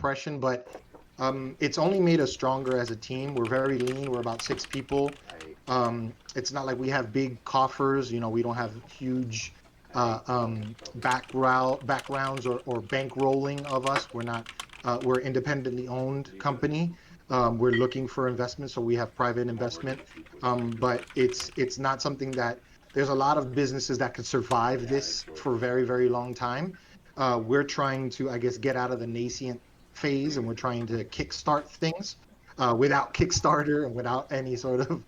impression, but it's only made us stronger as a team. We're very lean. We're about 6 people. Right. It's not like we have big coffers. We don't have huge Right. backgrounds or bankrolling of us. We're not. We're independently owned company. We're looking for investment, so we have private investment. But it's not something that there's a lot of businesses that could survive this for a very, very long time. We're trying to, I guess, get out of the nascent phase, and we're trying to kickstart things without Kickstarter and without any sort of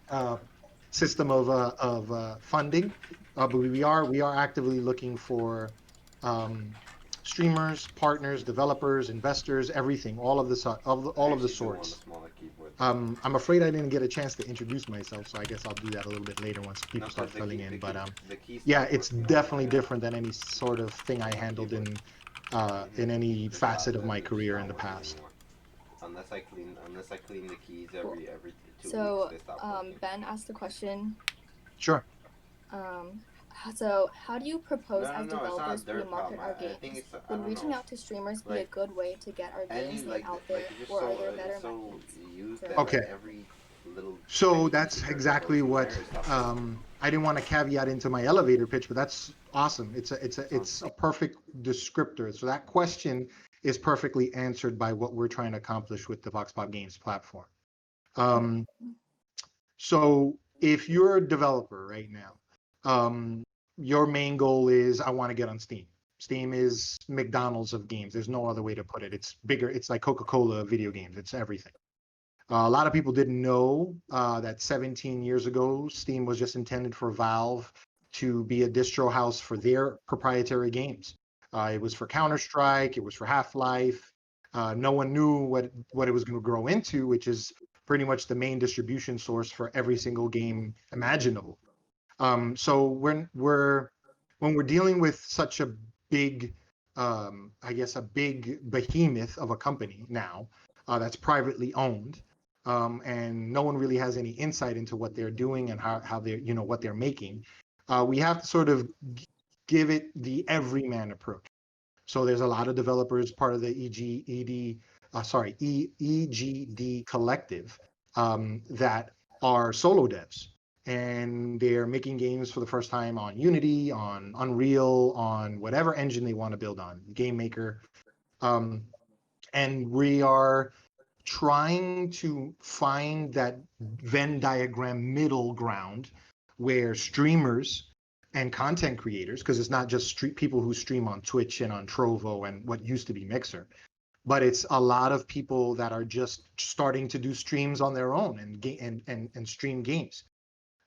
uh, system of funding. But we are actively looking for um, streamers, partners, developers, investors, everything, I all of the actually do want a sorts. smaller keyboard. I'm afraid I didn't get a chance to introduce myself, so I guess I'll do that a little bit later once No, people because start filling in. But the keys yeah, stop it's working on definitely different than any sort of thing I smaller handled keyboards. in any The facet top of my is just career in not the working past. anymore. Unless I clean the keys Cool. every 2 weeks, So, they stop working. Ben asked the question. Sure. So, how do you propose No, as no, no. It's not developers their we market problem. our I think games? it's I Would don't reaching know. out to streamers be a Like good way to get our any games name out like there, it's just or are so there better it's so methods used to that like Okay. market? every little So tiny that's feature that goes exactly in there, what it stops working. I didn't want to caveat into my elevator pitch, but that's awesome. Sounds It's a perfect descriptor. So that question is perfectly answered by what we're trying to accomplish with the VoxPop Games platform. Um, so if you're a developer right now, your main goal is I want to get on Steam. Steam is McDonald's of games. There's no other way to put it. It's bigger. It's like Coca-Cola of video games. It's everything. A lot of people didn't know that 17 years ago, Steam was just intended for Valve to be a distro house for their proprietary games. It was for Counter-Strike, it was for Half-Life. No one knew what it was going to grow into, which is pretty much the main distribution source for every single game imaginable. So when we're dealing with such a big, I guess, a big behemoth of a company now that's privately owned, and no one really has any insight into what they're doing and how they're, what they're making. We have to sort of give it the everyman approach. So there's a lot of developers part of the EGD collective that are solo devs, and they're making games for the first time on Unity, on Unreal, on whatever engine they want to build on, Game Maker. Um, and we are trying to find that Venn diagram middle ground where streamers and content creators, because it's not just people who stream on Twitch and on Trovo and what used to be Mixer, but it's a lot of people that are just starting to do streams on their own and stream games.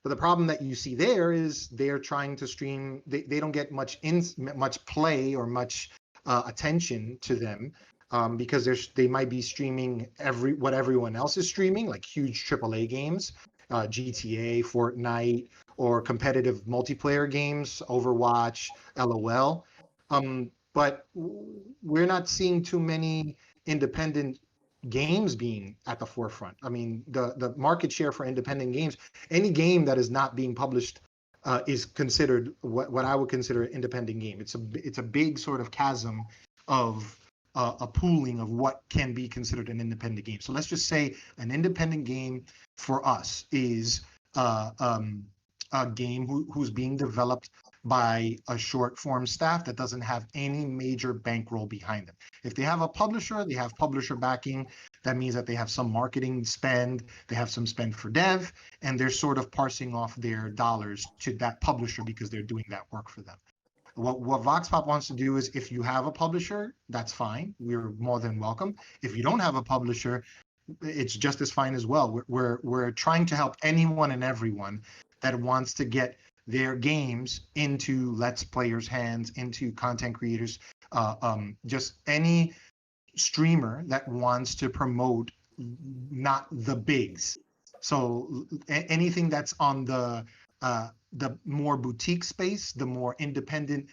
But the problem that you see there is they're trying to stream. They don't get much play or much attention to them because they might be streaming what everyone else is streaming, like huge AAA games, GTA, Fortnite, or competitive multiplayer games, Overwatch, LOL. But we're not seeing too many independent games being at the forefront. I mean, the market share for independent games, any game that is not being published is considered what I would consider an independent game. It's a big sort of chasm of a pooling of what can be considered an independent game. So let's just say an independent game for us is a game who's being developed by a short form staff that doesn't have any major bankroll behind them. If they have a publisher, they have publisher backing. That means that they have some marketing spend, they have some spend for dev, and they're sort of parsing off their dollars to that publisher because they're doing that work for them. What VoxPop wants to do is if you have a publisher, that's fine. We're more than welcome. If you don't have a publisher, it's just as fine as well. We're trying to help anyone and everyone that wants to get their games into Let's Players' hands, into content creators, just any streamer that wants to promote not the bigs. So anything that's on the more boutique space, the more independent,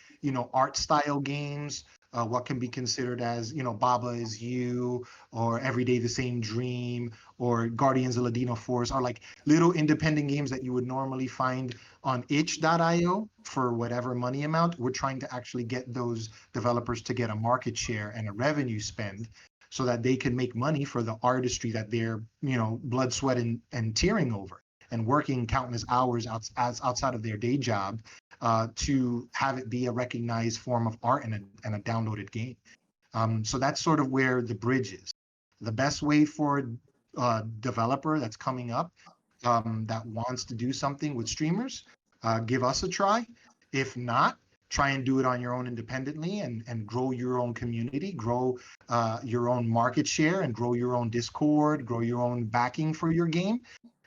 art style games, what can be considered as, Baba Is You, or Every Day the Same Dream, or Guardians of Ladino Force, are like little independent games that you would normally find on itch.io for whatever money amount. We're trying to actually get those developers to get a market share and a revenue spend so that they can make money for the artistry that they're, blood, sweat, and tearing over and working countless hours outside of their day job to have it be a recognized form of art and a downloaded game. So that's sort of where the bridge is. The best way for a developer that's coming up that wants to do something with streamers, give us a try. If not, try and do it on your own independently and grow your own community, grow your own market share, and grow your own Discord, grow your own backing for your game,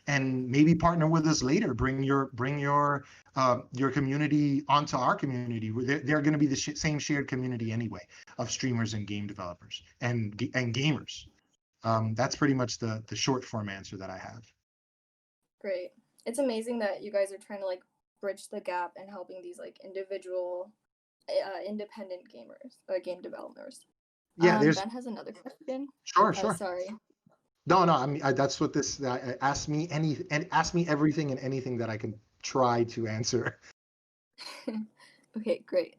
and maybe partner with us later. Bring your community onto our community. They're going to be the same shared community anyway of streamers and game developers and gamers. That's pretty much the short form answer that I have. Great. It's amazing that you guys are trying to like bridge the gap and helping these like individual independent gamers, game developers. Yeah, Ben has another question. Sure. Sorry. No, I mean that's what this. Ask me everything and anything that I can try to answer. Okay, great.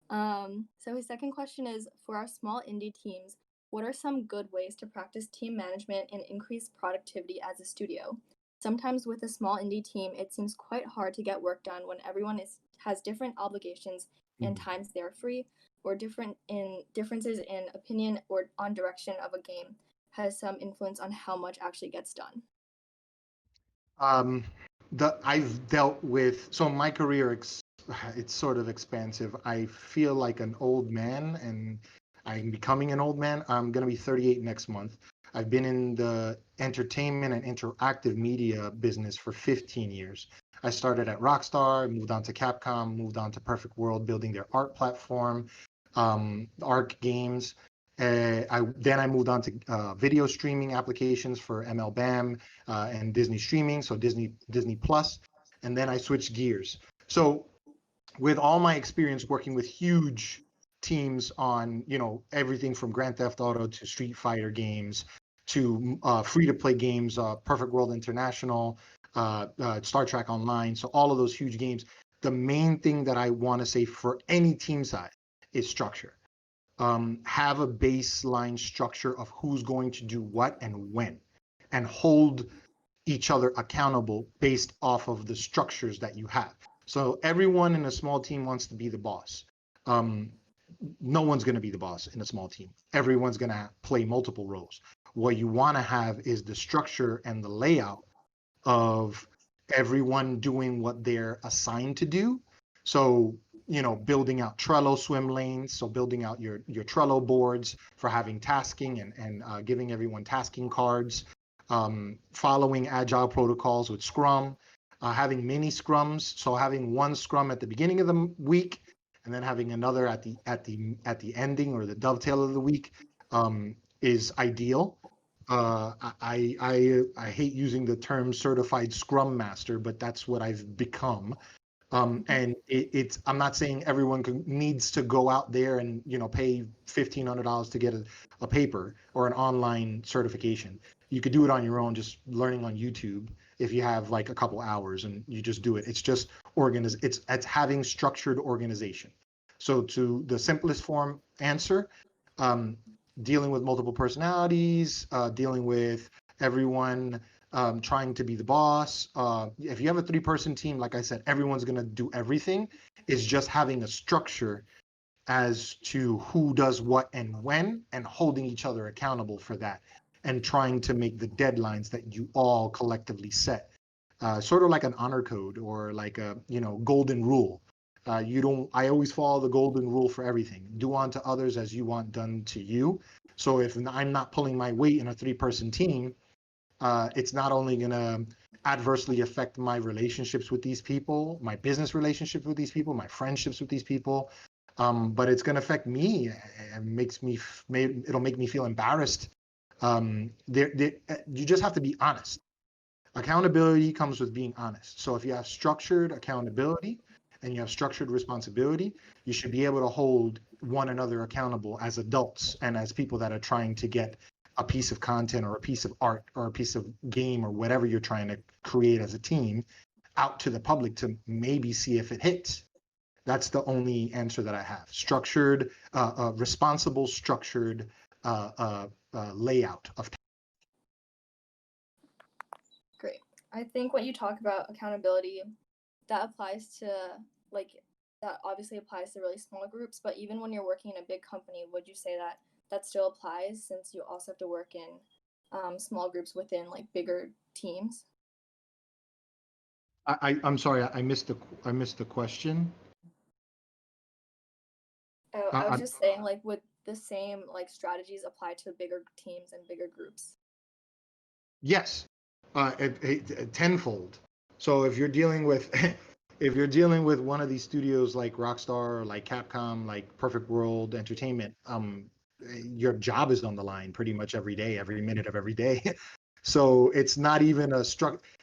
So his second question is, for our small indie teams, what are some good ways to practice team management and increase productivity as a studio? Sometimes with a small indie team, it seems quite hard to get work done when everyone has different obligations and times they're free, or differences in opinion or on direction of a game has some influence on how much actually gets done. I've dealt with, so my career, it's sort of expansive. I feel like an old man, and I'm becoming an old man. I'm going to be 38 next month. I've been in the entertainment and interactive media business for 15 years. I started at Rockstar, moved on to Capcom, moved on to Perfect World, building their art platform, ARC Games. Then I moved on to video streaming applications for MLBAM and Disney streaming, so Disney Plus. And then I switched gears. So with all my experience working with huge teams on, everything from Grand Theft Auto to Street Fighter games to free-to-play games, Perfect World International, Star Trek Online, so all of those huge games, the main thing that I want to say for any team size is structure. Have a baseline structure of who's going to do what and when, and hold each other accountable based off of the structures that you have. So everyone in a small team wants to be the boss. No one's going to be the boss in a small team. Everyone's going to play multiple roles. What you want to have is the structure and the layout of everyone doing what they're assigned to do. So, building out Trello swim lanes. So building out your Trello boards for having tasking and giving everyone tasking cards, following agile protocols with Scrum, having mini scrums. So having one scrum at the beginning of the week and then having another at the ending or the dovetail of the week is ideal. I hate using the term certified Scrum Master, but that's what I've become. And I'm not saying everyone needs to go out there and pay $1,500 to get a paper or an online certification. You could do it on your own, just learning on YouTube if you have like a couple hours and you just do it. It's just it's having structured organization. So to the simplest form answer, dealing with multiple personalities, dealing with everyone trying to be the boss. If you have a 3-person team, like I said, everyone's going to do everything. It's just having a structure as to who does what and when, and holding each other accountable for that, and trying to make the deadlines that you all collectively set. Sort of like an honor code or like a golden rule. I always follow the golden rule for everything. Do unto others as you want done to you. So if I'm not pulling my weight in a 3-person team, it's not only going to adversely affect my relationships with these people, my business relationships with these people, my friendships with these people, but it's going to affect me. It'll make me feel embarrassed. You just have to be honest. Accountability comes with being honest. So if you have structured accountability and you have structured responsibility, you should be able to hold one another accountable as adults and as people that are trying to get a piece of content or a piece of art or a piece of game or whatever you're trying to create as a team out to the public to maybe see if it hits. That's the only answer that I have. Structured, responsible, structured layout of. Great. I think when you talk about accountability, that applies to like that obviously applies to really small groups, but even when you're working in a big company, would you say that that still applies since you also have to work in small groups within like bigger teams? I'm sorry, I missed the question. Oh, I was just saying, like, would the same like strategies apply to bigger teams and bigger groups? Yes, tenfold. So if you're dealing with if you're dealing with one of these studios like Rockstar, like Capcom, like Perfect World Entertainment, your job is on the line pretty much every day, every minute of every day. So it's not even a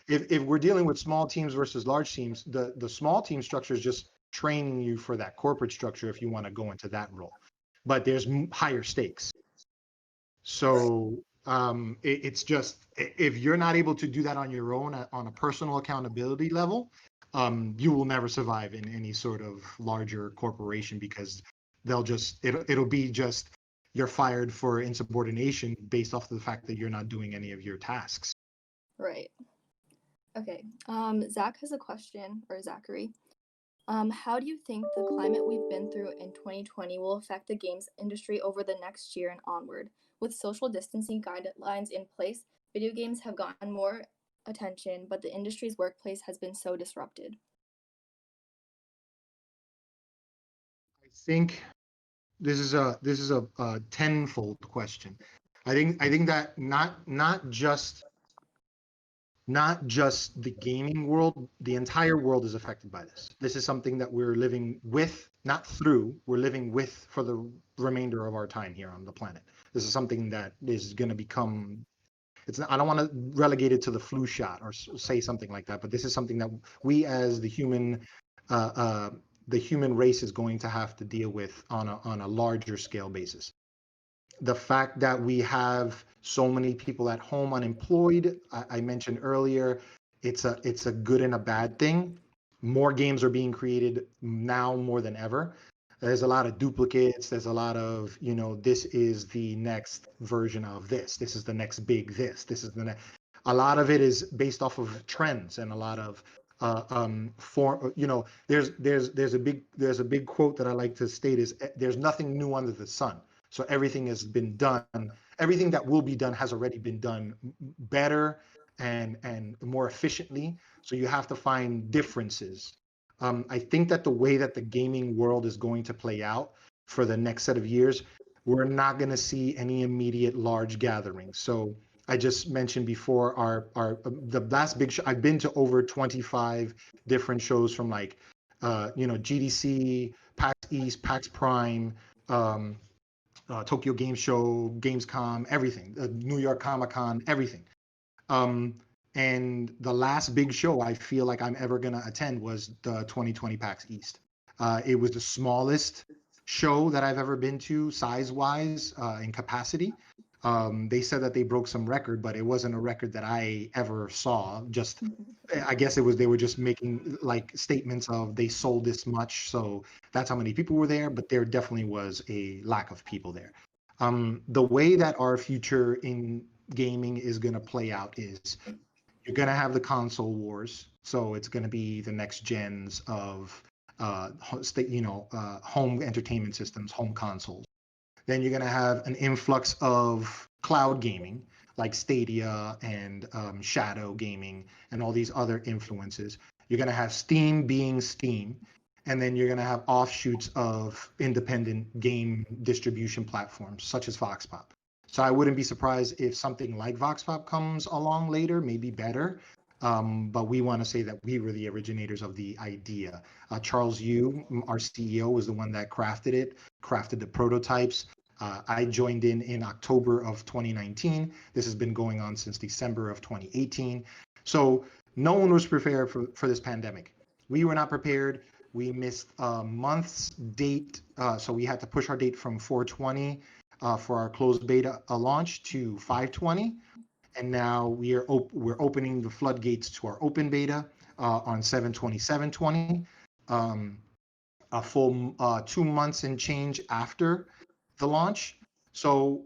if we're dealing with small teams versus large teams, the small team structure is just training you for that corporate structure if you want to go into that role. But there's higher stakes. So it's just if you're not able to do that on your own on a personal accountability level, you will never survive in any sort of larger corporation because it'll be just you're fired for insubordination based off of the fact that you're not doing any of your tasks. Right. Okay. Zach has a question, or Zachary. How do you think the climate we've been through in 2020 will affect the games industry over the next year and onward? With social distancing guidelines in place, video games have gotten more attention, but the industry's workplace has been so disrupted. I think this is a tenfold question. I think that not just the gaming world, the entire world is affected by this. This is something that we're living with, not through, we're living with for the remainder of our time here on the planet. This is something that is going to become, I don't want to relegate it to the flu shot or say something like that, but this is something that we as the human race is going to have to deal with on a larger scale basis. The fact that we have so many people at home unemployed, I mentioned earlier, it's a good and a bad thing. More games are being created now more than ever. There's a lot of duplicates. There's a lot of, this is the next version of this. This is the next big this. This is the next. A lot of it is based off of trends and a lot of there's a big quote that I like to state is there's nothing new under the sun. So everything has been done. Everything that will be done has already been done better and more efficiently. So you have to find differences. I think that the way that the gaming world is going to play out for the next set of years, we're not going to see any immediate large gatherings. So I just mentioned before the last big show. I've been to over 25 different shows from like, GDC, PAX East, PAX Prime, Tokyo Game Show, Gamescom, everything, New York Comic Con, everything. And the last big show I feel like I'm ever going to attend was the 2020 PAX East. It was the smallest show that I've ever been to size-wise in capacity. They said that they broke some record, but it wasn't a record that I ever saw. Just, I guess they were just making like statements of they sold this much, so that's how many people were there. But there definitely was a lack of people there. The way that our future in gaming is going to play out is you're going to have the console wars. So it's going to be the next gens of home entertainment systems, home consoles. Then you're going to have an influx of cloud gaming like Stadia and Shadow Gaming and all these other influences. You're going to have Steam being Steam. And then you're going to have offshoots of independent game distribution platforms such as VoxPop. So I wouldn't be surprised if something like VoxPop comes along later, maybe better. But we want to say that we were the originators of the idea. Charles Yu, our CEO, was the one that crafted the prototypes. I joined in October of 2019. This has been going on since December of 2018. So no one was prepared for this pandemic. We were not prepared. We missed a month's date. So we had to push our date from 4/20 for our closed beta launch to 5/20. And now we're opening the floodgates to our open beta on 7/27/20. A full 2 months and change after the launch. So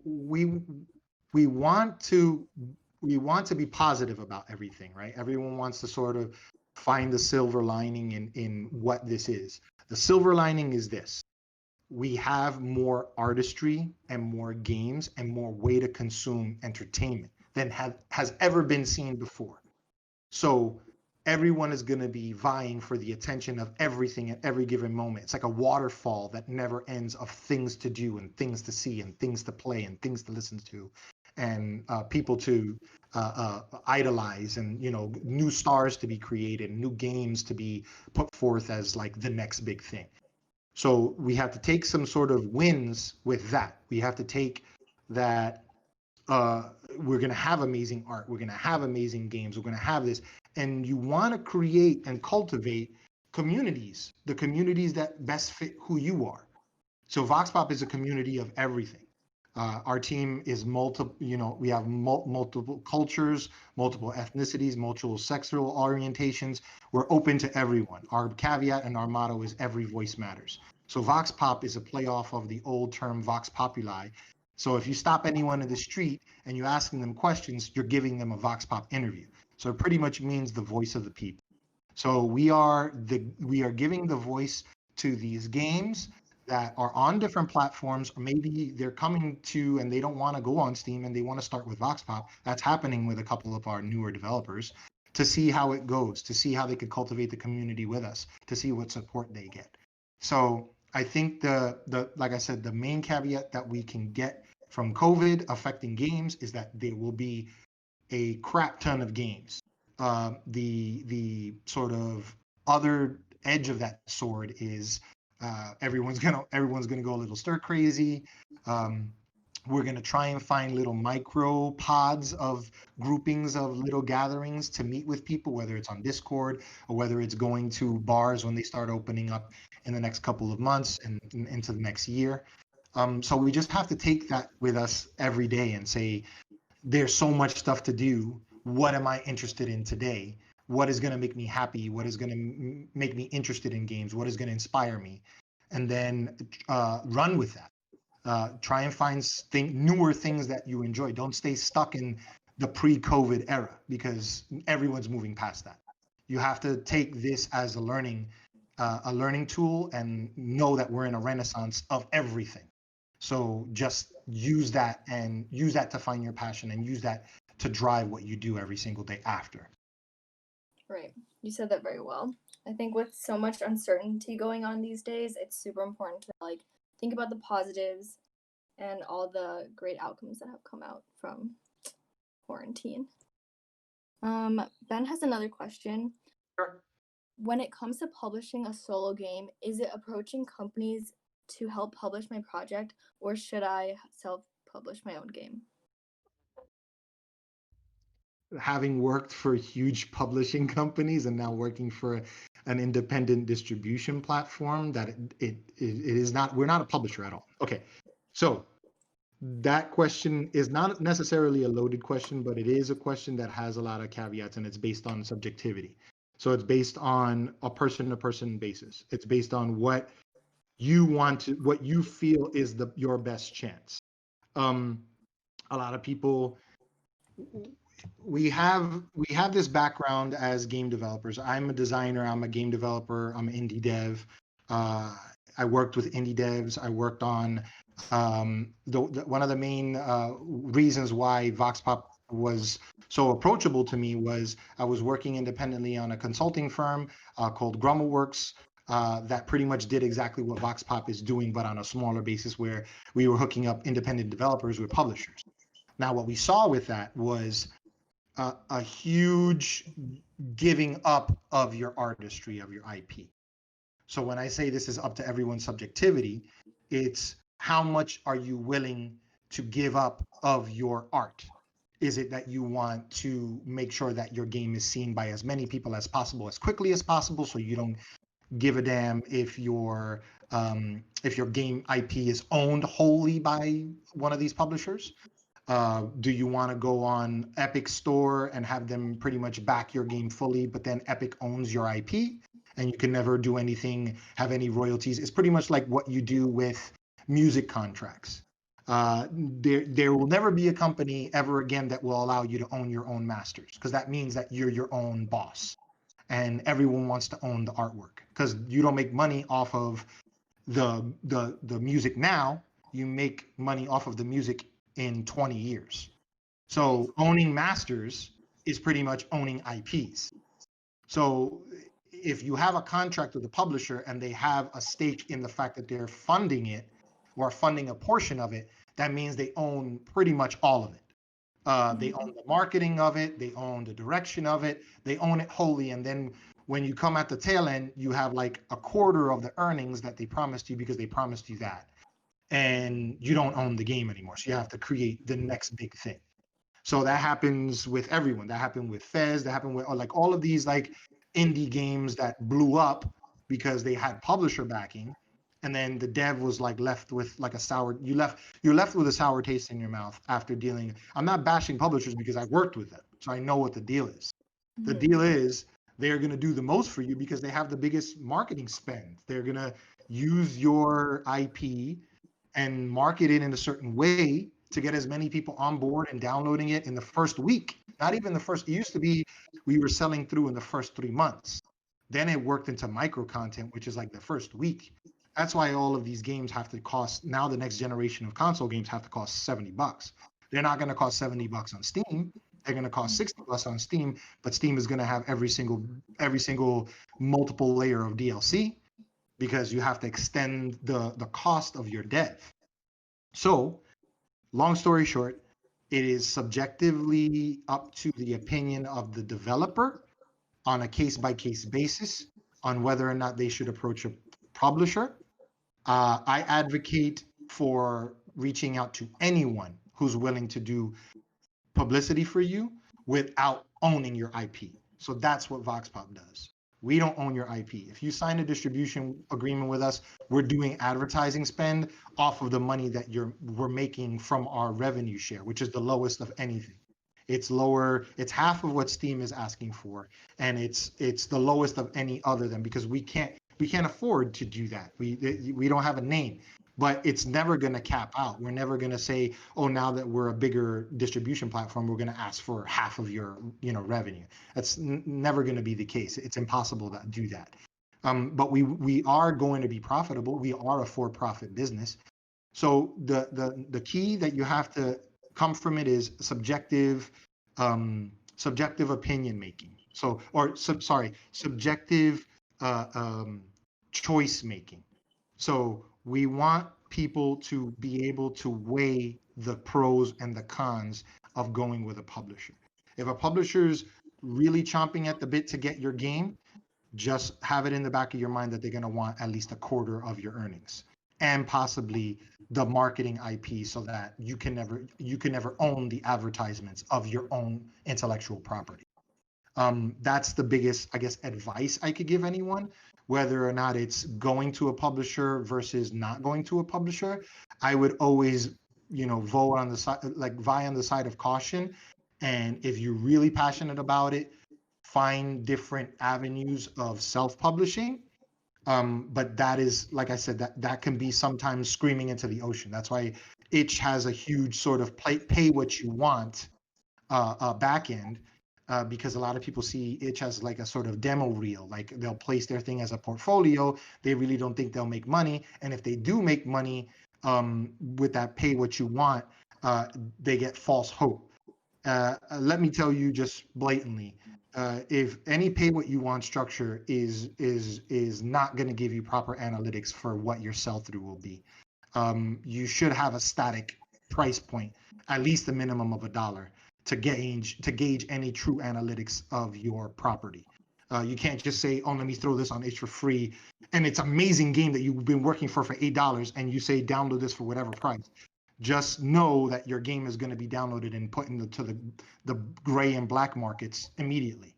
we want to be positive about everything, right? Everyone wants to sort of find the silver lining in what this is. The silver lining is this: we have more artistry and more games and more way to consume entertainment than has ever been seen before. So everyone is going to be vying for the attention of everything at every given moment. It's like a waterfall that never ends of things to do and things to see and things to play and things to listen to and people to idolize, and new stars to be created, new games to be put forth as like the next big thing. So we have to take some sort of wins with that. We have to take that we're going to have amazing art, we're going to have amazing games, we're going to have this, and you want to create and cultivate communities, the communities that best fit who you are. So VoxPop is a community of everything. Our team is multiple, we have multiple cultures, multiple ethnicities, multiple sexual orientations. We're open to everyone. Our caveat and our motto is every voice matters. So VoxPop is a playoff of the old term Vox Populi. So if you stop anyone in the street and you're asking them questions, you're giving them a VoxPop interview. So it pretty much means the voice of the people. So we are giving the voice to these games that are on different platforms, or maybe they're coming to and they don't want to go on Steam and they want to start with VoxPop. That's happening with a couple of our newer developers, to see how it goes, to see how they could cultivate the community with us, to see what support they get. So I think the like I said, the main caveat that we can get from COVID affecting games is that there will be a crap ton of games. The sort of other edge of that sword is everyone's gonna go a little stir crazy. We're gonna try and find little micro pods of groupings of little gatherings to meet with people, whether it's on Discord or whether it's going to bars when they start opening up in the next couple of months and into the next year. So we just have to take that with us every day and say, there's so much stuff to do. What am I interested in today? What is going to make me happy? What is going to make me interested in games? What is going to inspire me? And then run with that. Try and find newer things that you enjoy. Don't stay stuck in the pre-COVID era, because everyone's moving past that. You have to take this as a learning tool and know that we're in a renaissance of everything. So just use that to find your passion and use that to drive what you do every single day after. Right. You said that very well. I think with so much uncertainty going on these days, it's super important to think about the positives and all the great outcomes that have come out from quarantine. Ben has another question. Sure. When it comes to publishing a solo game, is it approaching companies to help publish my project, or should I self-publish my own game? Having worked for huge publishing companies and now working for an independent distribution platform, that it is not, we're not a publisher at all. Okay, so that question is not necessarily a loaded question, but it is a question that has a lot of caveats, and it's based on subjectivity. So it's based on a person-to-person basis. It's based on what you want to, what you feel is your best chance. A lot of people, we have this background as game developers. I'm a designer, I'm a game developer, I'm an indie dev. I worked with indie devs. I worked on one of the main reasons why VoxPop was so approachable to me was I was working independently on a consulting firm called Grummelworks that pretty much did exactly what VoxPop is doing, but on a smaller basis, where we were hooking up independent developers with publishers. Now, what we saw with that was a huge giving up of your artistry, of your IP. So when I say this is up to everyone's subjectivity, it's how much are you willing to give up of your art? Is it that you want to make sure that your game is seen by as many people as possible, as quickly as possible, so you don't give a damn if your game IP is owned wholly by one of these publishers? Do you want to go on Epic Store and have them pretty much back your game fully, but then Epic owns your IP and you can never do anything, have any royalties? It's pretty much like what you do with music contracts. There will never be a company ever again that will allow you to own your own masters, because that means that you're your own boss, and everyone wants to own the artwork because you don't make money off of the music now. You make money off of the music in 20 years. So owning masters is pretty much owning IPs. So if you have a contract with the publisher and they have a stake in the fact that they're funding it or funding a portion of it, that means they own pretty much all of it. They own the marketing of it, they own the direction of it, they own it wholly. And then when you come at the tail end, you have like a quarter of the earnings that they promised you because they promised you that. And you don't own the game anymore. So you have to create the next big thing. So that happens with everyone. That happened with Fez. That happened with like all of these like indie games that blew up because they had publisher backing, and then the dev was like left with like a sour. You're left with a sour taste in your mouth after dealing. I'm not bashing publishers because I worked with them, so I know what the deal is. The deal is they're gonna do the most for you because they have the biggest marketing spend. They're gonna use your IP and market it in a certain way to get as many people on board and downloading it in the first week. Not even the first, it used to be we were selling through in the first 3 months. Then it worked into micro content, which is like the first week. That's why all of these games have to cost, now the next generation of console games have to cost $70. They're not going to cost $70 on Steam. They're going to cost $60 on Steam, but Steam is going to have every single multiple layer of DLC because you have to extend the cost of your dev. So, long story short, it is subjectively up to the opinion of the developer on a case-by-case basis on whether or not they should approach a publisher. I advocate for reaching out to anyone who's willing to do publicity for you without owning your IP. So that's what VoxPop does. We don't own your IP. If you sign a distribution agreement with us, we're doing advertising spend off of the money that we're making from our revenue share, which is the lowest of anything. It's lower. It's half of what Steam is asking for, and it's the lowest of any other than, because we can't afford to do that. We don't have a name, but it's never going to cap out. We're never going to say, oh, now that we're a bigger distribution platform, we're going to ask for half of your revenue. That's never going to be the case. It's impossible to do that. But we are going to be profitable. We are a for-profit business. So the key that you have to come from it is subjective opinion making. Subjective choice making. So we want people to be able to weigh the pros and the cons of going with a publisher. If a publisher's really chomping at the bit to get your game, just have it in the back of your mind that they're going to want at least a quarter of your earnings, and possibly the marketing IP, so that you can never own the advertisements of your own intellectual property. That's the biggest, I guess, advice I could give anyone, whether or not it's going to a publisher versus not going to a publisher. I would always, vote on the side, like vie on the side of caution. And if you're really passionate about it, find different avenues of self-publishing. But that is, like I said, that can be sometimes screaming into the ocean. That's why Itch has a huge sort of pay what you want back end, because a lot of people see Itch as like a sort of demo reel. Like they'll place their thing as a portfolio. They really don't think they'll make money. And if they do make money with that pay what you want, they get false hope. Let me tell you just blatantly, if any pay what you want structure is not going to give you proper analytics for what your sell through will be, you should have a static price point, at least a minimum of $1, to gauge any true analytics of your property. You can't just say, oh, let me throw this on Itch for free, and it's an amazing game that you've been working for $8, and you say download this for whatever price. Just know that your game is going to be downloaded and put into the gray and black markets immediately,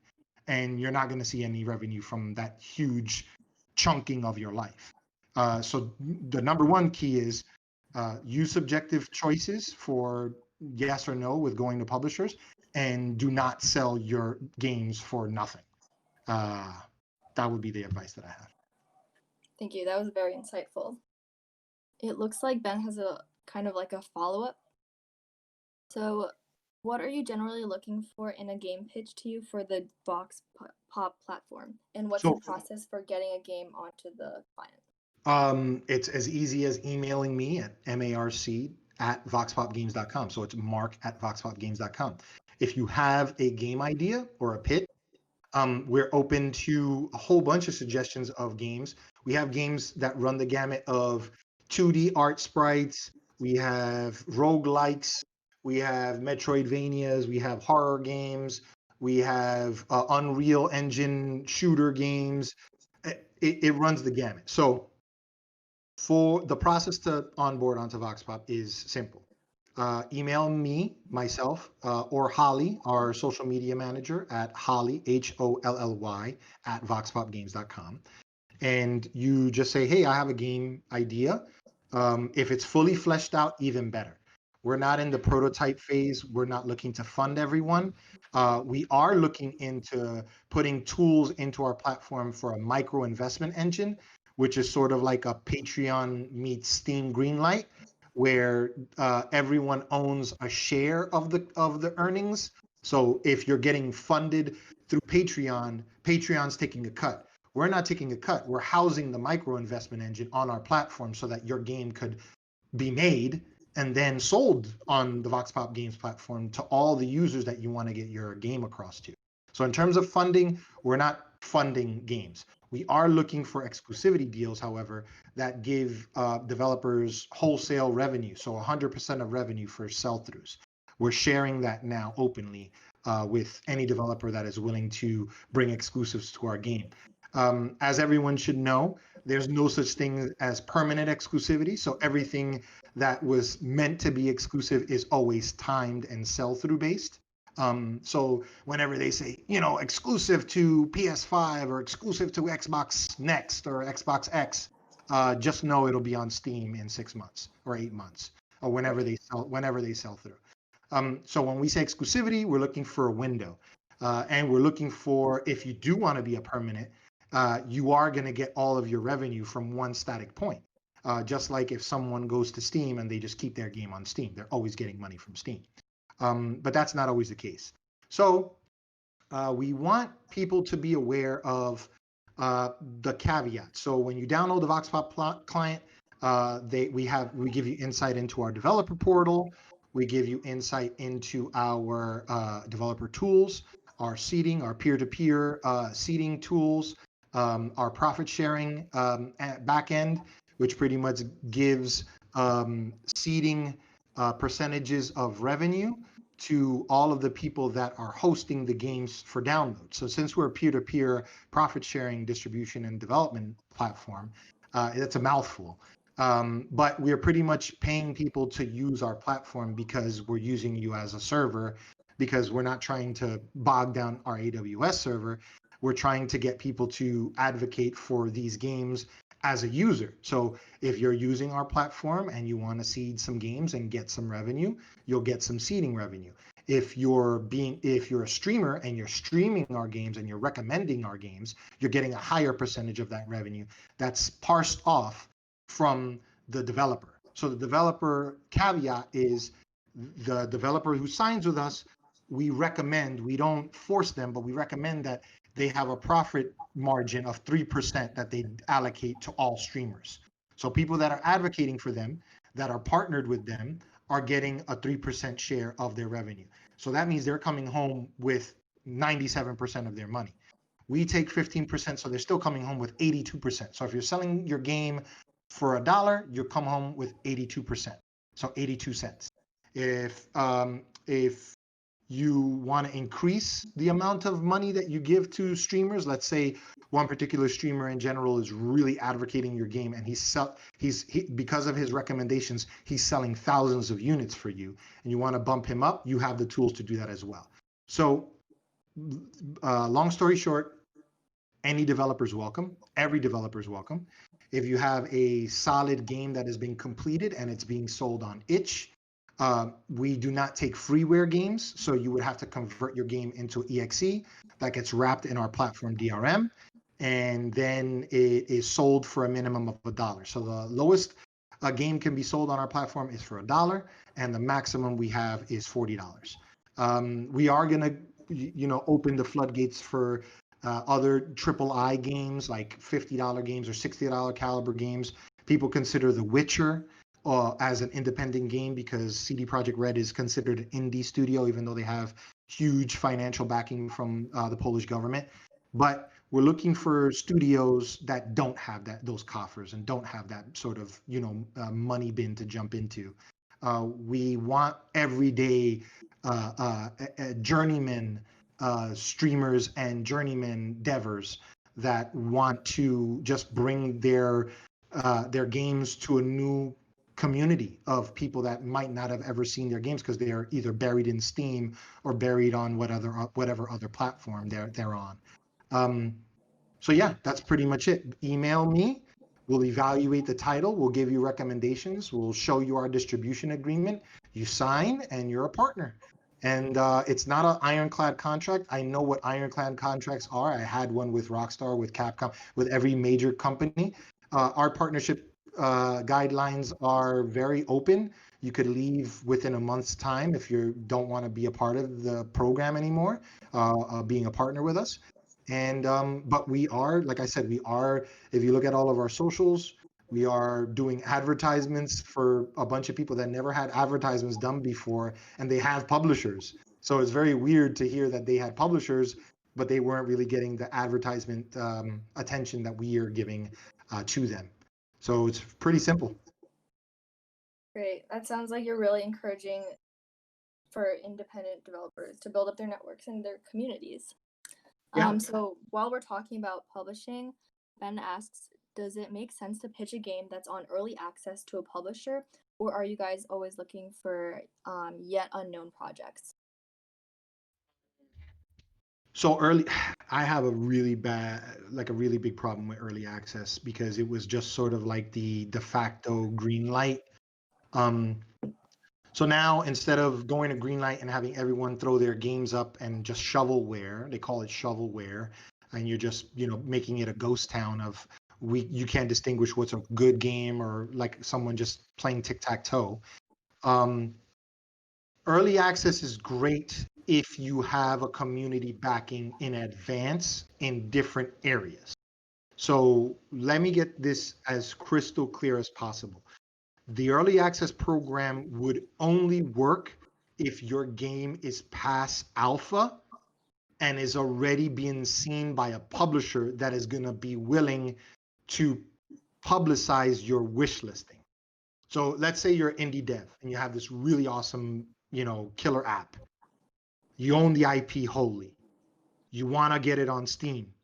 and you're not going to see any revenue from that huge chunking of your life. So the number one key is use subjective choices for yes or no with going to publishers, and do not sell your games for nothing. That would be the advice that I have. Thank you. That was very insightful. It looks like Ben has a kind of like a follow-up. So, what are you generally looking for in a game pitch to you for the VoxPop platform? And what's the So process for getting a game onto the client? it's as easy as emailing me at marc@voxpopgames.com. So it's marc@voxpopgames.com. If you have a game idea or a pitch, we're open to a whole bunch of suggestions of games. We have games that run the gamut of 2D art sprites. We have roguelikes. We have Metroidvanias. We have horror games. We have Unreal Engine shooter games. It runs the gamut. So for the process to onboard onto VoxPop is simple. Email me, myself, or Holly, our social media manager at Holly, HOLLY, at voxpopgames.com. And you just say, hey, I have a game idea. If it's fully fleshed out, even better. We're not in the prototype phase. We're not looking to fund everyone. We are looking into putting tools into our platform for a micro investment engine, which is sort of like a Patreon meets Steam Greenlight, where everyone owns a share of the earnings. So if you're getting funded through Patreon, Patreon's taking a cut. We're not taking a cut. We're housing the micro investment engine on our platform so that your game could be made and then sold on the VoxPop Games platform to all the users that you want to get your game across to. So in terms of funding, we're not funding games. We are looking for exclusivity deals, however, that give developers wholesale revenue, so 100% of revenue for sell-throughs. We're sharing that now openly with any developer that is willing to bring exclusives to our game. As everyone should know, there's no such thing as permanent exclusivity. So everything that was meant to be exclusive is always timed and sell-through based. So whenever they say, exclusive to PS5 or exclusive to Xbox Next or Xbox X, just know it'll be on Steam in 6 months or 8 months or whenever they sell through. So when we say exclusivity, we're looking for a window, and we're looking for, if you do want to be a permanent, you are going to get all of your revenue from one static point. Just like if someone goes to Steam and they just keep their game on Steam, they're always getting money from Steam. But that's not always the case. So we want people to be aware of the caveat. So when you download the VoxPop client, we give you insight into our developer portal. We give you insight into our developer tools, our seeding, our peer-to-peer seeding tools, our profit sharing backend, which pretty much gives seeding percentages of revenue to all of the people that are hosting the games for download. So since we're a peer-to-peer profit sharing distribution and development platform, it's a mouthful. But we're pretty much paying people to use our platform because we're using you as a server, because we're not trying to bog down our AWS server. We're trying to get people to advocate for these games as a user. So if you're using our platform and you want to seed some games and get some revenue, you'll get some seeding revenue. If you're a streamer and you're streaming our games and you're recommending our games, you're getting a higher percentage of that revenue that's parsed off from the developer. So the developer caveat is the developer who signs with us, we don't force them, but we recommend that they have a profit margin of 3% that they allocate to all streamers. So people that are advocating for them, that are partnered with them, are getting a 3% share of their revenue. So that means they're coming home with 97% of their money. We take 15%, so they're still coming home with 82%. So if you're selling your game for $1, you come home with 82%, so 82 cents. If you want to increase the amount of money that you give to streamers, let's say one particular streamer in general is really advocating your game, and because of his recommendations, he's selling thousands of units for you, and you want to bump him up, you have the tools to do that as well. So long story short, any developer is welcome. Every developer is welcome. If you have a solid game that is being completed and it's being sold on itch, we do not take freeware games, so you would have to convert your game into EXE that gets wrapped in our platform DRM, and then it is sold for a minimum of $1. So the lowest a game can be sold on our platform is for $1, and the maximum we have is $40. We are gonna, open the floodgates for other AAA games like $50 games or $60 caliber games. People consider The Witcher as an independent game because CD Projekt Red is considered an indie studio, even though they have huge financial backing from the Polish government. But we're looking for studios that don't have those coffers and don't have that sort of money bin to jump into. We want everyday journeyman streamers and journeyman devers that want to just bring their games to a new community of people that might not have ever seen their games because they are either buried in Steam or buried on whatever other platform they're on. So yeah, that's pretty much it. Email me. We'll evaluate the title. We'll give you recommendations. We'll show you our distribution agreement. You sign, and you're a partner. And it's not an ironclad contract. I know what ironclad contracts are. I had one with Rockstar, with Capcom, with every major company. Our partnership guidelines are very open. You could leave within a month's time if you don't want to be a part of the program anymore, being a partner with us. And but we are, like I said, if you look at all of our socials, we are doing advertisements for a bunch of people that never had advertisements done before, and they have publishers. So it's very weird to hear that they had publishers, but they weren't really getting the advertisement attention that we are giving to them. So it's pretty simple. Great. That sounds like you're really encouraging for independent developers to build up their networks and their communities. Yeah. So while we're talking about publishing, Ben asks, does it make sense to pitch a game that's on early access to a publisher, or are you guys always looking for yet unknown projects? So I have a really big problem with early access because it was just sort of like the de facto green light. So now instead of going to greenlight and having everyone throw their games up and just shovelware, they call it shovelware, and you're just making it a ghost town of you can't distinguish what's a good game or like someone just playing tic-tac-toe. Early access is great if you have a community backing in advance in different areas. So let me get this as crystal clear as possible. The early access program would only work if your game is past alpha and is already being seen by a publisher that is going to be willing to publicize your wish listing. So let's say you're an indie dev and you have this really awesome, killer app. You own the IP wholly. You want to get it on Steam,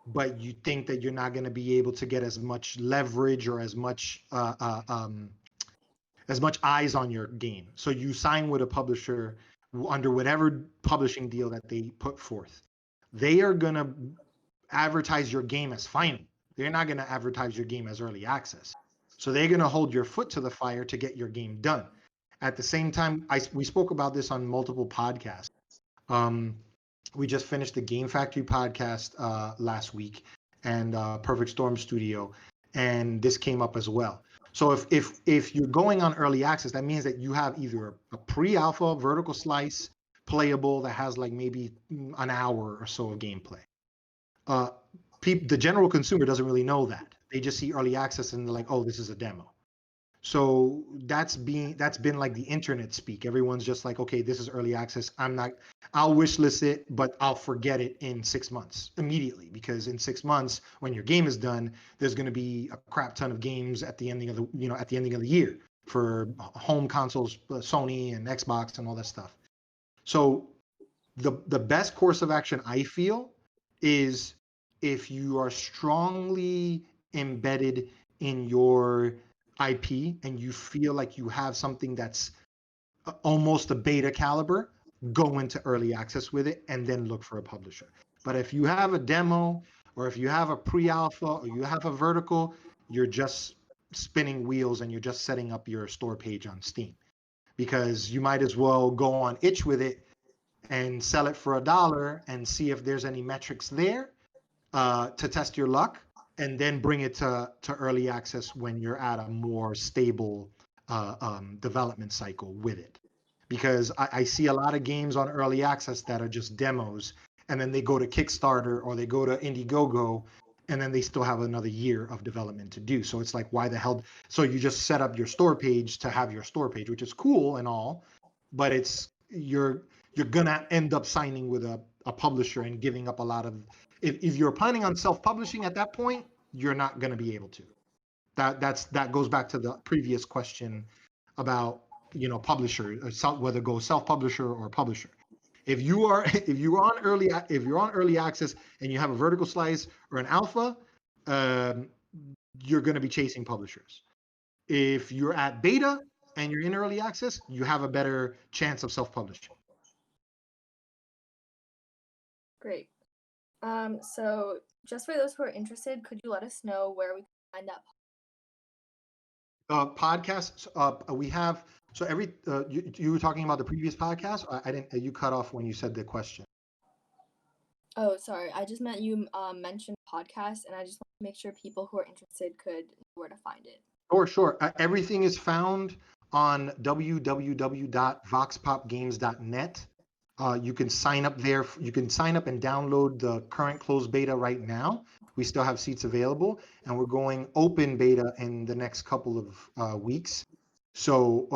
but you think that you're not going to be able to get as much leverage or as much eyes on your game. So you sign with a publisher under whatever publishing deal that they put forth. They are going to advertise your game as final. They're not going to advertise your game as early access. So they're going to hold your foot to the fire to get your game done. At the same time, we spoke about this on multiple podcasts. We just finished the Game Factory podcast last week and Perfect Storm Studio, and this came up as well. So if you're going on early access, that means that you have either a pre-alpha vertical slice playable that has like maybe an hour or so of gameplay. The general consumer doesn't really know that. They just see early access and they're like, oh, this is a demo. So that's been like the internet speak. Everyone's just like, okay, this is early access. I'll wish list it, but I'll forget it in 6 months immediately, because in 6 months, when your game is done, there's going to be a crap ton of games at the ending of the year for home consoles, Sony and Xbox and all that stuff. So the best course of action, I feel, is if you are strongly embedded in your IP and you feel like you have something that's almost a beta caliber, go into early access with it and then look for a publisher. But if you have a demo, or if you have a pre-alpha, or you have a vertical, you're just spinning wheels and you're just setting up your store page on Steam, because you might as well go on itch with it and sell it for $1 and see if there's any metrics there to test your luck, and then bring it to early access when you're at a more stable development cycle with it. Because I see a lot of games on early access that are just demos, and then they go to Kickstarter or they go to Indiegogo, and then they still have another year of development to do. So it's like, why the hell? So you just set up your store page to have your store page, which is cool and all, but it's you're gonna end up signing with a publisher and giving up a lot of. If you're planning on self-publishing at that point, you're not gonna be able to. That goes back to the previous question about publisher, whether go self-publisher or publisher. If you're on early access and you have a vertical slice or an alpha, um, you're going to be chasing publishers. If you're at beta and you're in early access, you have a better chance of self-publishing. Great. So just for those who are interested, could you let us know where we can find that? Podcasts. We have. So you were talking about the previous podcast. I didn't. You cut off when you said the question. Oh, sorry. I just meant you mentioned podcasts, and I just want to make sure people who are interested could know where to find it. Sure. Everything is found on www.voxpopgames.net. You can sign up there. You can sign up and download the current closed beta right now. We still have seats available, and we're going open beta in the next couple of weeks. So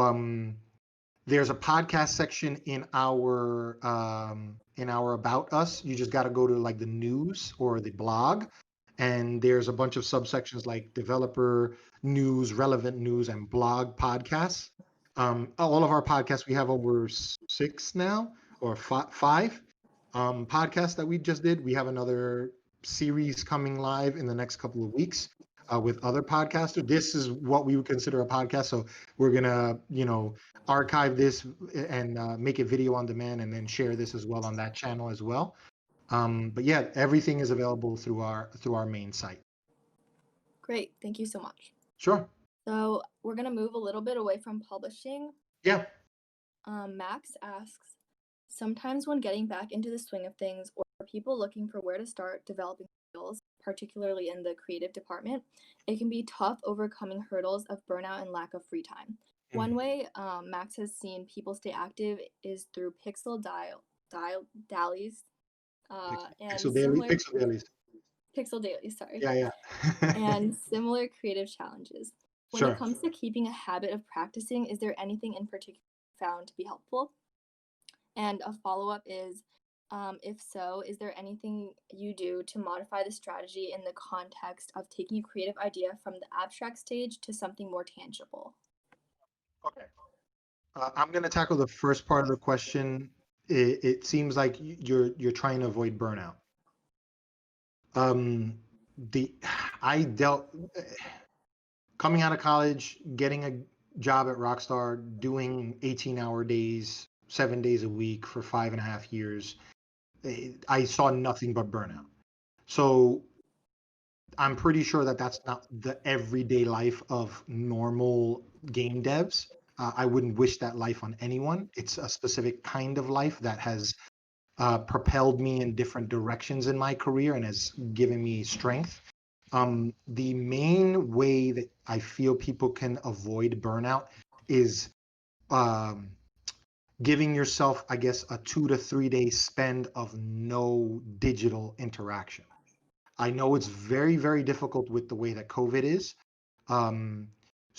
there's a podcast section in our About Us. You just got to go to like the news or the blog, and there's a bunch of subsections like developer news, relevant news, and blog podcasts. All of our podcasts, we have over 6 now or 5 podcasts that we just did. We have another series coming live in the next couple of weeks with other podcasters. This is what we would consider a podcast. So we're gonna, archive this and make it video on demand, and then share this as well on that channel as well. But yeah, everything is available through our main site. Great. Thank you so much. Sure. So we're going to move a little bit away from publishing. Yeah. Max asks, sometimes when getting back into the swing of things, or for people looking for where to start developing skills, particularly in the creative department, it can be tough overcoming hurdles of burnout and lack of free time. One way Max has seen people stay active is through pixel dailies. Pixel dailies. Pixel dailies, sorry. Yeah. And similar creative challenges. When Sure. it comes to keeping a habit of practicing, is there anything in particular found to be helpful? And a follow-up is, if so, is there anything you do to modify the strategy in the context of taking a creative idea from the abstract stage to something more tangible? Okay. I'm going to tackle the first part of the question. It seems like you're trying to avoid burnout. Coming out of college, getting a job at Rockstar, doing 18-hour days, 7 days a week for 5.5 years. I saw nothing but burnout. So I'm pretty sure that that's not the everyday life of normal game devs. I wouldn't wish that life on anyone. It's a specific kind of life that has propelled me in different directions in my career and has given me strength. The main way that I feel people can avoid burnout is giving yourself, I guess, a 2 to 3 day spend of no digital interaction. I know it's very, very difficult with the way that COVID is.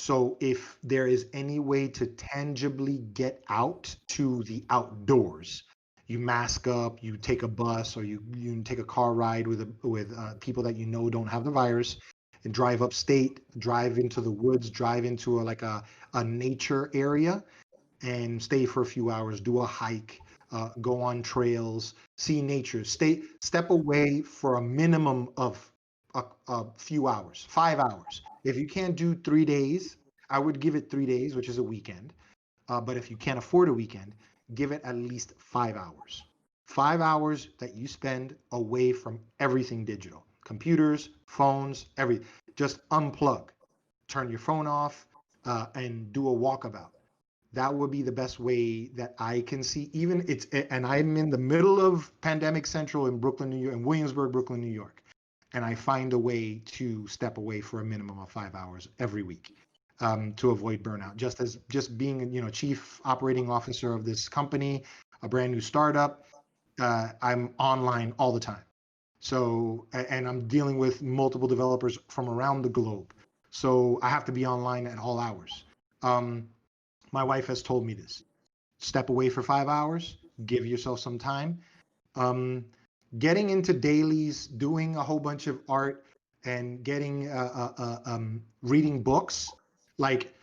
So if there is any way to tangibly get out to the outdoors, you mask up, you take a bus, or you take a car ride with people that don't have the virus, and drive upstate, drive into the woods, drive into a nature area, and stay for a few hours, do a hike, go on trails, see nature, step away for a minimum of a few hours, 5 hours. If you can't do 3 days, I would give it 3 days, which is a weekend. But if you can't afford a weekend, give it at least 5 hours. 5 hours that you spend away from everything digital, computers, phones, everything. Just unplug, turn your phone off, and do a walkabout. That would be the best way that I can see. And I'm in the middle of pandemic central in Brooklyn, New York, in Williamsburg, Brooklyn, New York. and I find a way to step away for a minimum of 5 hours every week, to avoid burnout. Just being, chief operating officer of this company, a brand new startup, I'm online all the time. So, and I'm dealing with multiple developers from around the globe. So I have to be online at all hours. Um, my wife has told me this: step away for 5 hours, give yourself some time. Um, Getting into dailies, doing a whole bunch of art, and reading books, like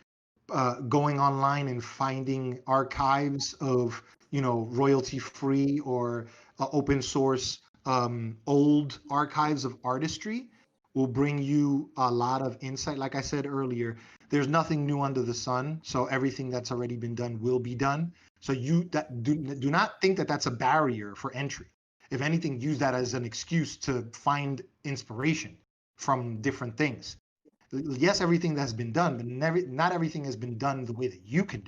going online and finding archives of, royalty free or open source, old archives of artistry, will bring you a lot of insight. Like I said earlier, there's nothing new under the sun, so everything that's already been done will be done. So do not think that that's a barrier for entry. If anything, use that as an excuse to find inspiration from different things. Yes, everything that's been done, but not everything has been done the way that you can do.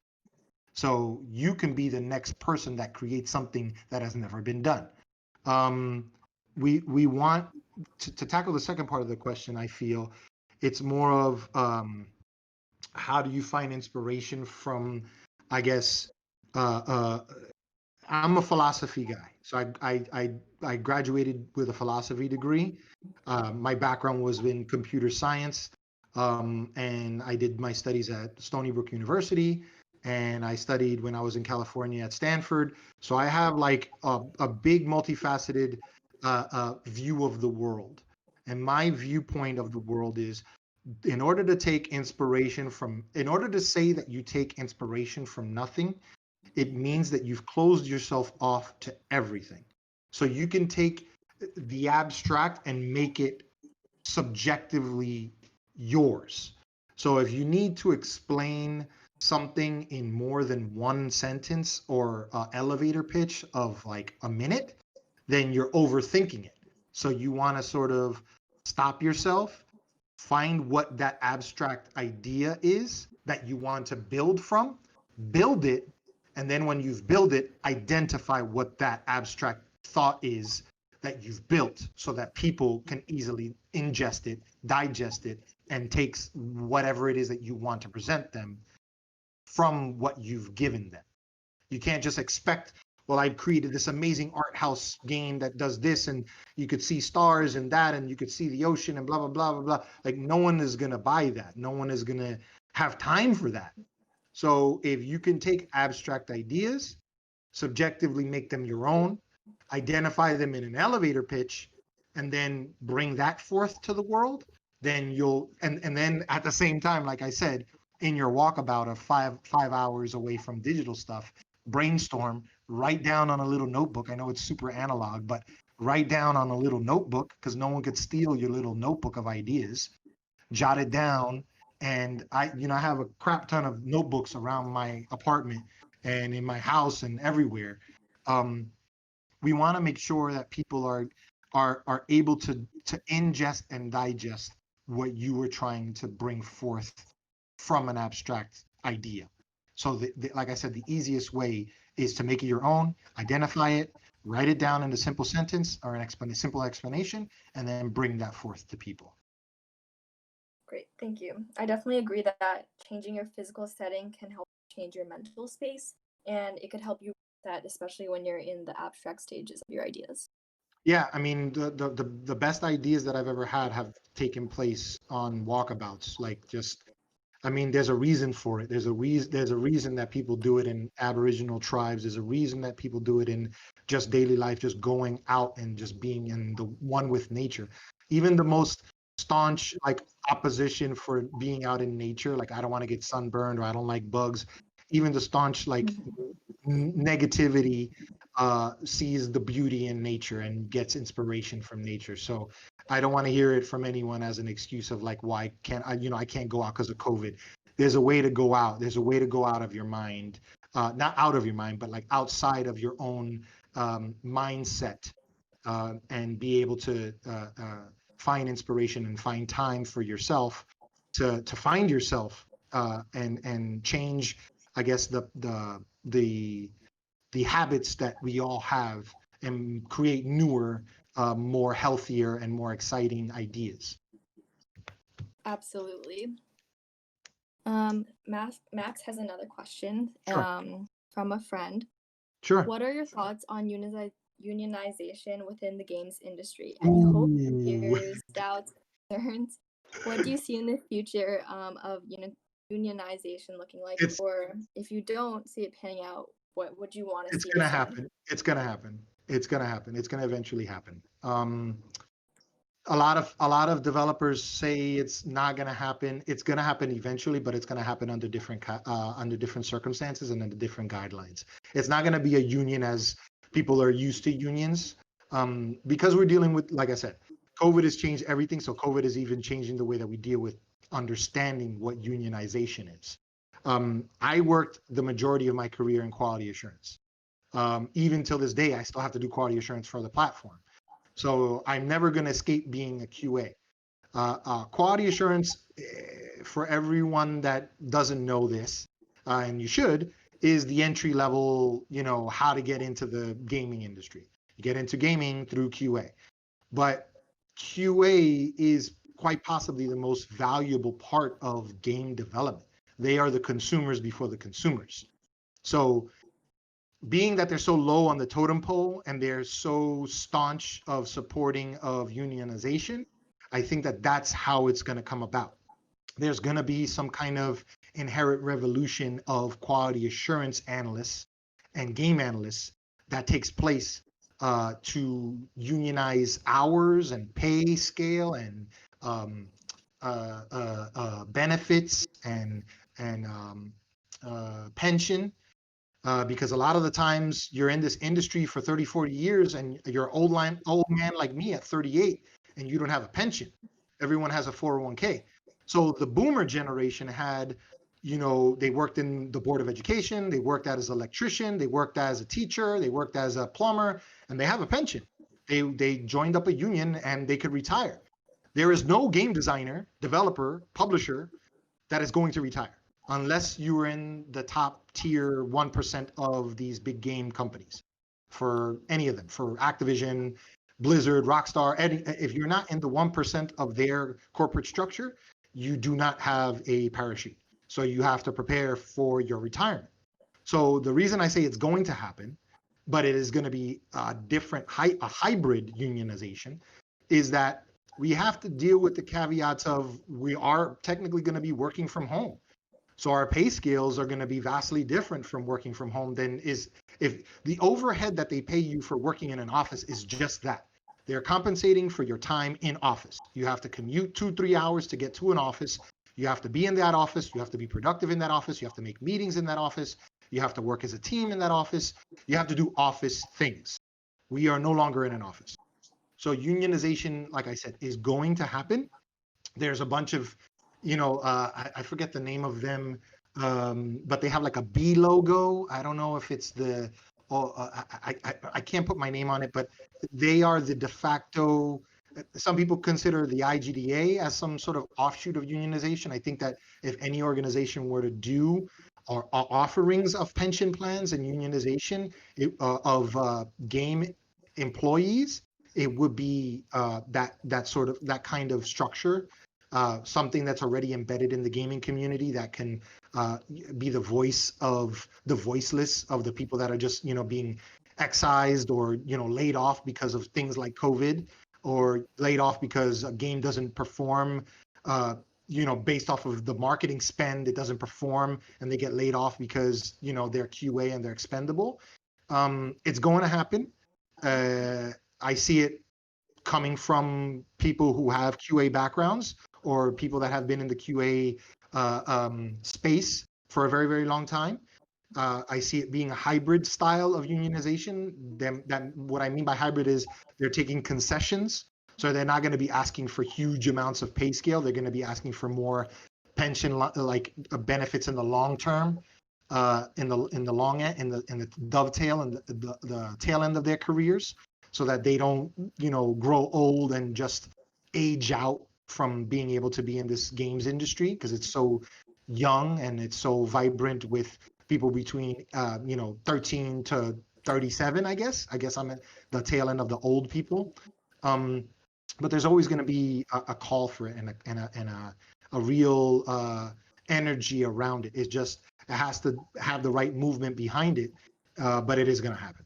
So you can be the next person that creates something that has never been done. Um, we want to tackle the second part of the question. I feel it's more of, how do you find inspiration from, I guess, uh, uh, I'm a philosophy guy. So I graduated with a philosophy degree. My background was in computer science, and I did my studies at Stony Brook University, and I studied when I was in California at Stanford. So I have like a big multifaceted view of the world. And my viewpoint of the world is, in order to say that you take inspiration from nothing, it means that you've closed yourself off to everything. So you can take the abstract and make it subjectively yours. So if you need to explain something in more than one sentence or elevator pitch of like a minute, then you're overthinking it. So you want to sort of stop yourself, find what that abstract idea is that you want to build from, build it, and then when you've built it, identify what that abstract thought is that you've built so that people can easily ingest it, digest it, and takes whatever it is that you want to present them from what you've given them. You can't just expect, well, I've created this amazing art house game that does this, and you could see stars and that, and you could see the ocean and blah, blah, blah, blah, blah. Like, no one is going to buy that. No one is going to have time for that. So if you can take abstract ideas, subjectively make them your own, identify them in an elevator pitch, and then bring that forth to the world, then and then at the same time, like I said, in your walkabout of 5 hours away from digital stuff, brainstorm, write down on a little notebook. I know it's super analog, but write down on a little notebook, because no one could steal your little notebook of ideas. Jot it down. And I have a crap ton of notebooks around my apartment and in my house and everywhere. We want to make sure that people are able to ingest and digest what you were trying to bring forth from an abstract idea. So like I said, the easiest way is to make it your own, identify it, write it down in a simple sentence or a simple explanation, and then bring that forth to people. Great, thank you. I definitely agree that changing your physical setting can help change your mental space, and it could help you with that, especially when you're in the abstract stages of your ideas. Yeah, I mean, the best ideas that I've ever had have taken place on walkabouts. Like, just, I mean, there's a reason for it. There's a reason that people do it in Aboriginal tribes. There's a reason that people do it in just daily life, just going out and just being in the one with nature. Even the most staunch like opposition for being out in nature, like I don't want to get sunburned or I don't like bugs. Even the staunch like negativity sees the beauty in nature and gets inspiration from nature. So I don't want to hear it from anyone as an excuse of like, why can't I can't go out because of COVID. There's a way to go out. There's a way to go out of your mind, not out of your mind, but like outside of your own mindset, and be able to find inspiration and find time for yourself to find yourself, and change, I guess, the habits that we all have, and create newer more healthier and more exciting ideas. Absolutely. Max has another question Sure. from a friend. Sure. What are your thoughts on unionization within the games industry? Any hopes, Ooh. fears, doubts, concerns? What do you see in the future of unionization looking like? It's Or if you don't see it panning out, what would you want to it's see gonna instead? happen. It's gonna happen. It's gonna happen. It's gonna eventually happen. A lot of developers say it's not gonna happen. It's gonna happen eventually, but it's gonna happen under different circumstances and under different guidelines. It's not gonna be a union as people are used to unions, because we're dealing with, like I said, COVID has changed everything. So COVID is even changing the way that we deal with understanding what unionization is. I worked the majority of my career in quality assurance. Even till this day, I still have to do quality assurance for the platform. So I'm never going to escape being a QA. Quality assurance, for everyone that doesn't know this, and you should, is the entry level, how to get into the gaming industry. You get into gaming through QA. But QA is quite possibly the most valuable part of game development. They are the consumers before the consumers. So being that they're so low on the totem pole and they're so staunch of supporting of unionization, I think that that's how it's going to come about. There's going to be some kind of inherent revolution of quality assurance analysts and game analysts that takes place to unionize hours and pay scale and benefits and pension. Because a lot of the times you're in this industry for 30, 40 years and you're old man like me at 38 and you don't have a pension. Everyone has a 401k. So the boomer generation had, they worked in the board of education, they worked as an electrician, they worked as a teacher, they worked as a plumber, and they have a pension. They joined up a union and they could retire. There is no game designer, developer, publisher that is going to retire unless you are in the top tier 1% of these big game companies, for any of them, for Activision, Blizzard, Rockstar. If you're not in the 1% of their corporate structure, you do not have a parachute. So you have to prepare for your retirement. So the reason I say it's going to happen, but it is going to be a hybrid unionization, is that we have to deal with the caveats of we are technically going to be working from home. So our pay scales are going to be vastly different from working from home than is if the overhead that they pay you for working in an office is just that. They're compensating for your time in office. You have to commute 2-3 hours to get to an office. You have to be in that office. You have to be productive in that office. You have to make meetings in that office. You have to work as a team in that office. You have to do office things. We are no longer in an office. So unionization, like I said, is going to happen. There's a bunch of I forget the name of them, but they have like a B logo. I don't know if it's the, I can't put my name on it, but they are the de facto. Some people consider the IGDA as some sort of offshoot of unionization. I think that if any organization were to do or offerings of pension plans and unionization of game employees, it would be that kind of structure. Something that's already embedded in the gaming community that can be the voice of the voiceless, of the people that are just being excised or laid off because of things like COVID, or laid off because a game doesn't perform based off of the marketing spend. It doesn't perform and they get laid off because they're QA and they're expendable. It's going to happen. I see it coming from people who have QA backgrounds or people that have been in the QA space for a very, very long time. I see it being a hybrid style of unionization. What I mean by hybrid is they're taking concessions. So they're not going to be asking for huge amounts of pay scale. They're going to be asking for more pension like benefits in the long term, in the long end, in the dovetail and the tail end of their careers, so that they don't grow old and just age out from being able to be in this games industry, because it's so young and it's so vibrant with people between 13 to 37. I guess I'm at the tail end of the old people. But there's always going to be a call for it and a real energy around it. It has to have the right movement behind it, but it is going to happen.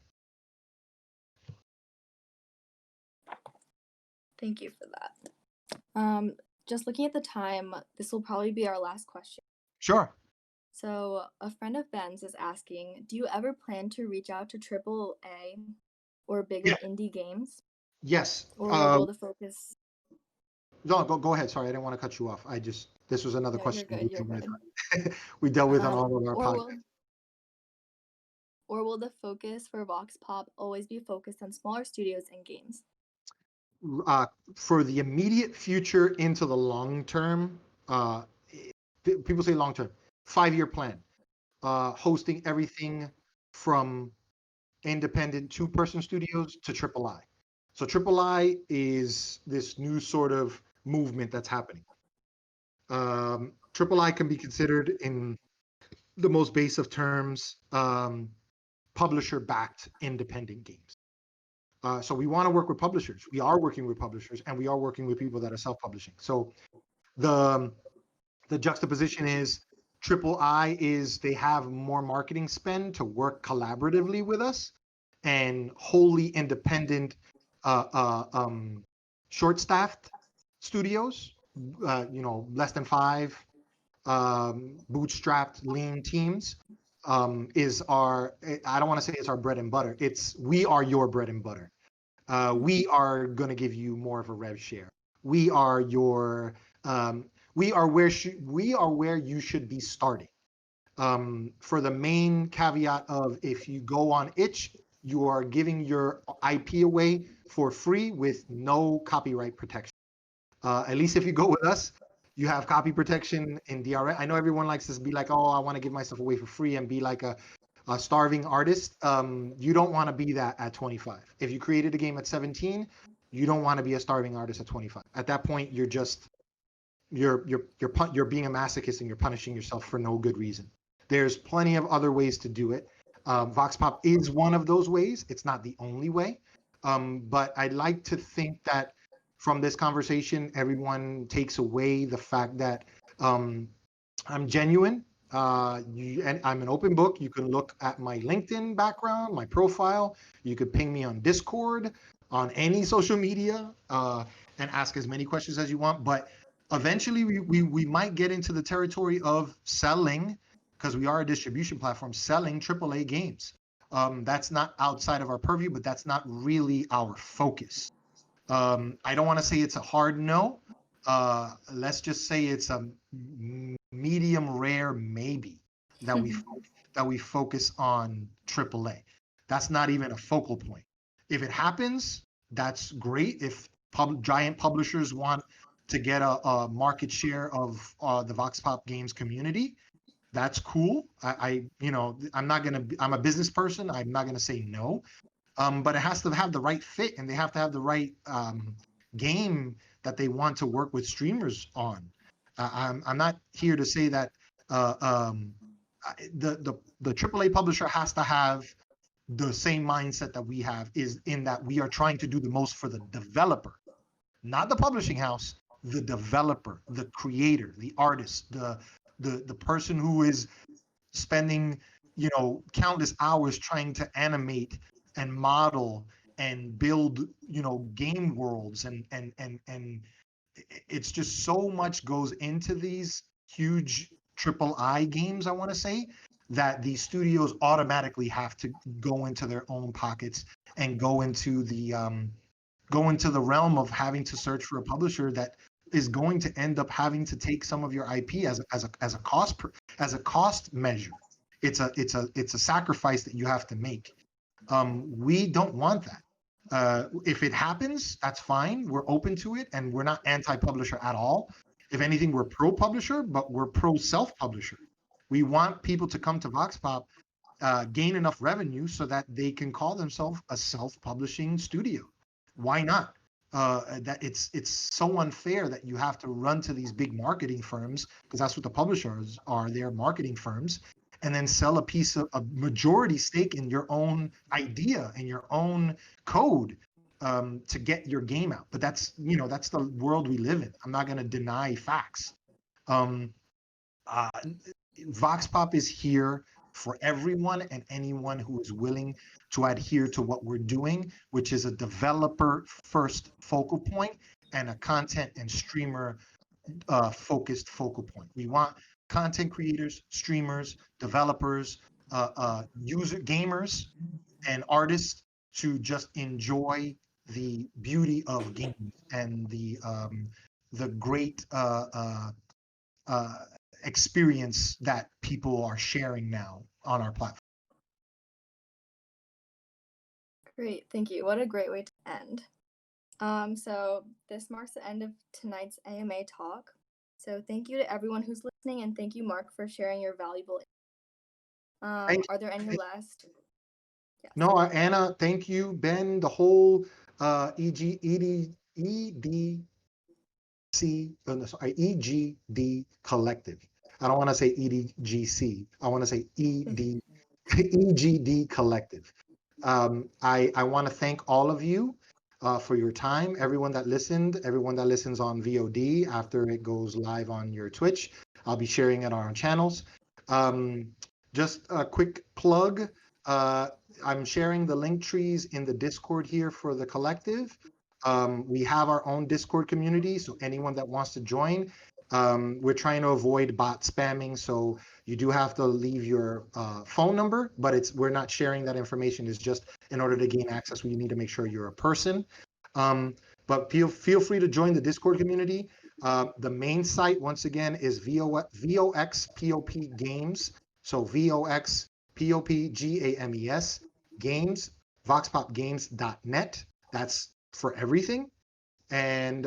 Thank you for that. Just looking at the time, this will probably be our last question. Sure. So a friend of Ben's is asking, do you ever plan to reach out to AAA or bigger indie games? Yes. Or will the focus... No, go ahead. Sorry, I didn't want to cut you off. This was another No, question you're good. we dealt with on all of our podcasts. Or will the focus for VoxPop always be focused on smaller studios and games? For the immediate future into the long term, people say long term, 5-year plan, hosting everything from independent 2-person studios to AAA. So AAA is this new sort of movement that's happening. AAA can be considered, in the most base of terms, publisher-backed independent games. So we want to work with publishers. We are working with publishers, and we are working with people that are self-publishing. So the juxtaposition is AAA is they have more marketing spend to work collaboratively with us, and wholly independent, short-staffed studios, less than 5, bootstrapped, lean teams, is our, I don't want to say it's our bread and butter. We are your bread and butter. We are going to give you more of a rev share. We are your, we are where you should be starting. For the main caveat of, if you go on itch, you are giving your IP away for free with no copyright protection. At least if you go with us, you have copy protection in DRM. I know everyone likes to be like, oh, I want to give myself away for free and be like a starving artist. You don't want to be that at 25. If you created a game at 17, you don't want to be a starving artist at 25. At that point, you're just you're being a masochist, and you're punishing yourself for no good reason. There's plenty of other ways to do it. VoxPop is one of those ways. It's not the only way. But I'd like to think that from this conversation, everyone takes away the fact that I'm genuine. And I'm an open book. You can look at my LinkedIn background, my profile. You could ping me on Discord, on any social media, and ask as many questions as you want. But eventually, we might get into the territory of selling, because we are a distribution platform, selling AAA games. That's not outside of our purview, but that's not really our focus. I don't want to say it's a hard no. Let's just say it's a medium rare maybe that we focus on AAA. That's not even a focal point. If it happens, that's great. If giant publishers want to get a market share of the VoxPop games community, that's cool. I'm a business person. I'm not gonna say no. But it has to have the right fit, and they have to have the right game that they want to work with streamers on. I'm not here to say that the AAA publisher has to have the same mindset that we have, is in that we are trying to do the most for the developer, not the publishing house, the developer, the creator, the artist, the person who is spending countless hours trying to animate and model and build game worlds, and it's just so much goes into these huge AAA games, I want to say, that these studios automatically have to go into their own pockets and go into the realm of having to search for a publisher that is going to end up having to take some of your IP as a cost measure. It's a sacrifice that you have to make. We don't want that. If it happens, that's fine. We're open to it, and we're not anti-publisher at all. If anything, we're pro-publisher, but we're pro-self-publisher. We want people to come to VoxPop, gain enough revenue so that they can call themselves a self-publishing studio. Why not? That it's so unfair that you have to run to these big marketing firms, because that's what the publishers are. They're marketing firms, and then sell a majority stake in your own idea and your own code. to get your game out. But that's, you know, that's the world we live in. I'm not going to deny facts. VoxPop is here for everyone and anyone who is willing to adhere to what we're doing, which is a developer first focal point and a content and streamer focused focal point. We want content creators, streamers, developers, user gamers, and artists to just enjoy the beauty of games and the great experience that people are sharing now on our platform. Great, thank you. What a great way to end. So this marks the end of tonight's AMA talk. So thank you to everyone who's listening, and thank you, Marc, for sharing your valuable. Are there any last? Yes. No, Anna, thank you, Ben, the whole EGD collective. I don't want to say EDGC. I want to say EGD collective. I want to thank all of you for your time. Everyone that listened, everyone that listens on VOD after it goes live on your Twitch. I'll be sharing it on our channels. Just a quick plug. I'm sharing the link trees in the Discord here for the collective. We have our own Discord community, so anyone that wants to join, we're trying to avoid bot spamming, so you do have to leave your phone number, but we're not sharing that information. It's just in order to gain access, we need to make sure you're a person. But feel free to join the Discord community. The main site, once again, is VoxPop Games. So VoxPopGames Games, VoxPopGames.net. That's for everything. And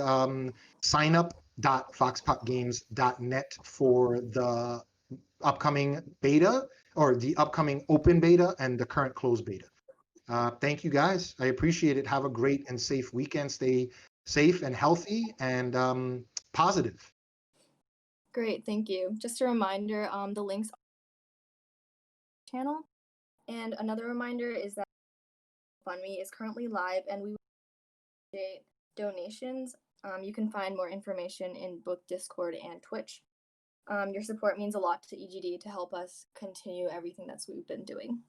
signup.voxpopgames.net for the upcoming beta, or the upcoming open beta and the current closed beta. Thank you, guys. I appreciate it. Have a great and safe weekend. Stay safe and healthy and positive. Great, thank you. Just a reminder, the links channel. And another reminder is that GoFundMe is currently live, and we appreciate donations. You can find more information in both Discord and Twitch. Your support means a lot to EGD to help us continue everything we've been doing.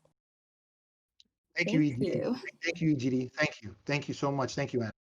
Thank you, EGD. Thank you, EGD. Thank you. Thank you so much. Thank you, Anna.